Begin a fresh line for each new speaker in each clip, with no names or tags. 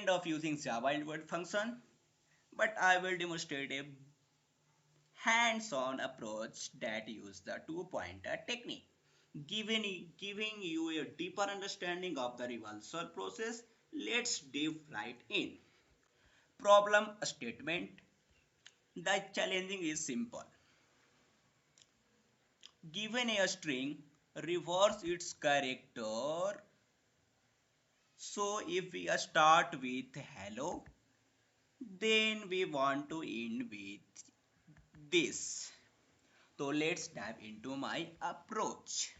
kind of using Java inward function, but I will demonstrate a hands-on approach that uses the two-pointer technique, giving you a deeper understanding of the reversal process. Let's dive right in. Problem statement. The challenging is simple. Given a string, reverse its character. So if we start with hello, then we want to end with this. So let's dive into my approach.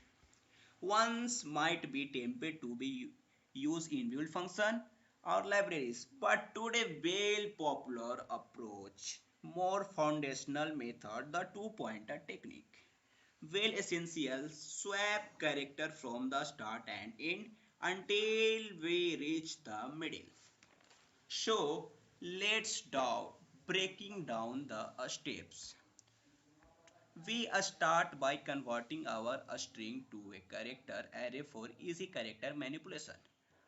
Ones might be tempted to be used in build function or libraries, but today well popular approach, more foundational method, the two-pointer technique. Well essential, swap character from the start and end until we reach the middle. So let's do breaking down the steps. We start by converting our string to a character array for easy character manipulation.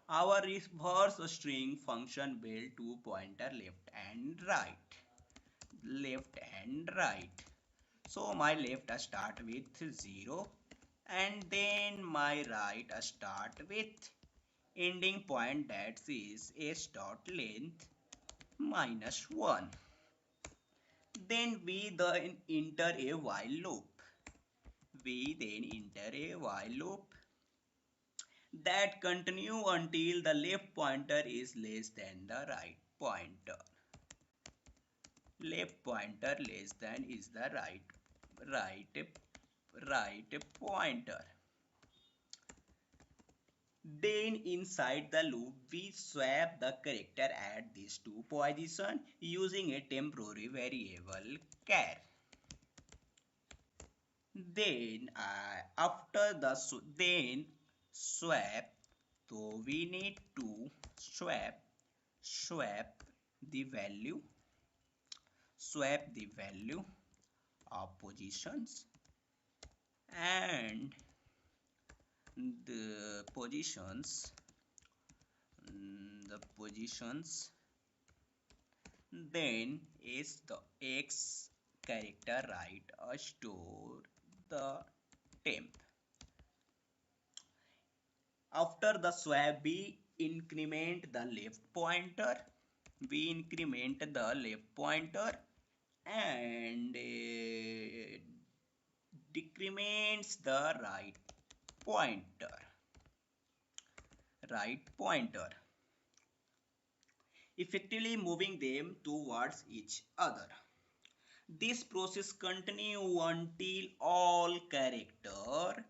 Our reverse string function build two pointer left and right. Left and right. So my left start with 0 and then my right start with ending point, that is s dot length minus 1. Then we then enter a while loop. We then enter a while loop that continue until the left pointer is less than the right pointer. Left pointer less than is the right pointer. Then inside the loop we swap the character at these two positions using a temporary variable char. Then after the then swap, so we need to swap the value of positions and the positions, then is the x character right store the temp. After the swap we increment the left pointer, and decrements the pointer right pointer, effectively moving them towards each other. This process continue until all character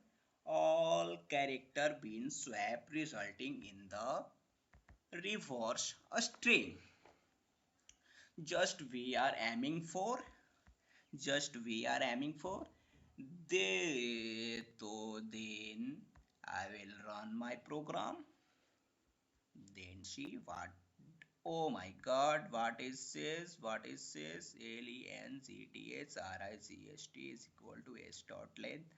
being swapped, resulting in the reverse string. Just we are aiming for then I will run my program, then see what. Oh my god, what is this lengthrict is equal to s dot length,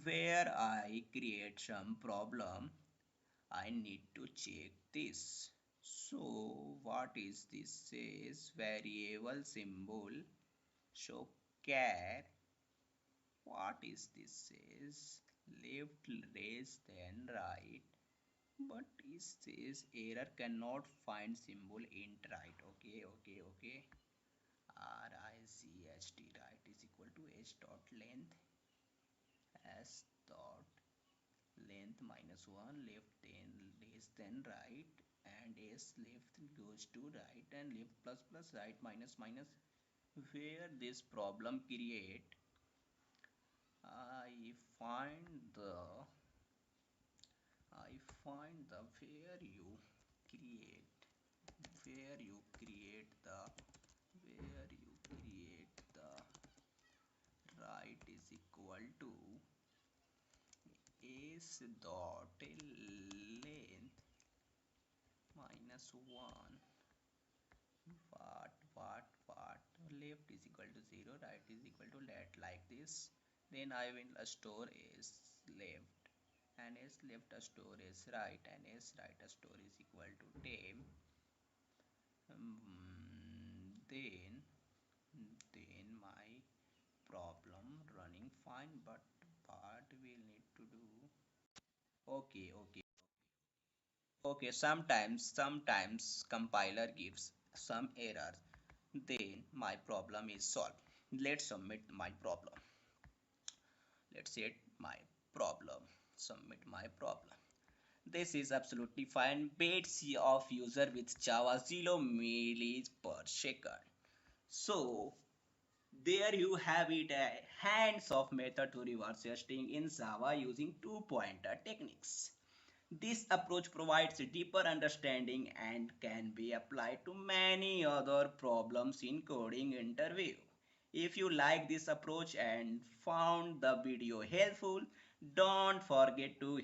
where I create some problem. I need to check this. So what is this says variable symbol, so char. What is this says left less than right, but it says error cannot find symbol int right. Okay. richt right is equal to h dot length, s dot length minus 1, left then less than right, and s left goes to right, and left plus plus right minus minus. Where this problem create, I find the where you create the right is equal to s dot length minus 1. What left is equal to 0, right is equal to let, like this. Then I will store s left, and s left store is right, and s right store is equal to temp. then my problem running fine, but what we'll need to do. Okay, sometimes compiler gives some errors, then my problem is solved. Let's submit my problem. Let's set my problem, submit my problem. This is absolutely fine. Bits of user with Java 0 millis per second. So there you have it, a hands-off method to reverse testing in Java using two-pointer techniques. This approach provides a deeper understanding and can be applied to many other problems in coding interview. If you like this approach and found the video helpful, don't forget to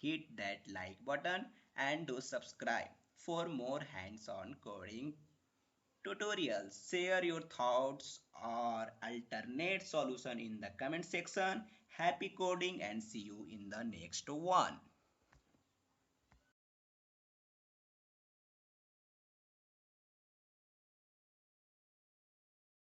hit that like button and do subscribe for more hands-on coding tutorials. Share your thoughts or alternate solution in the comment section. Happy coding and see you in the next one.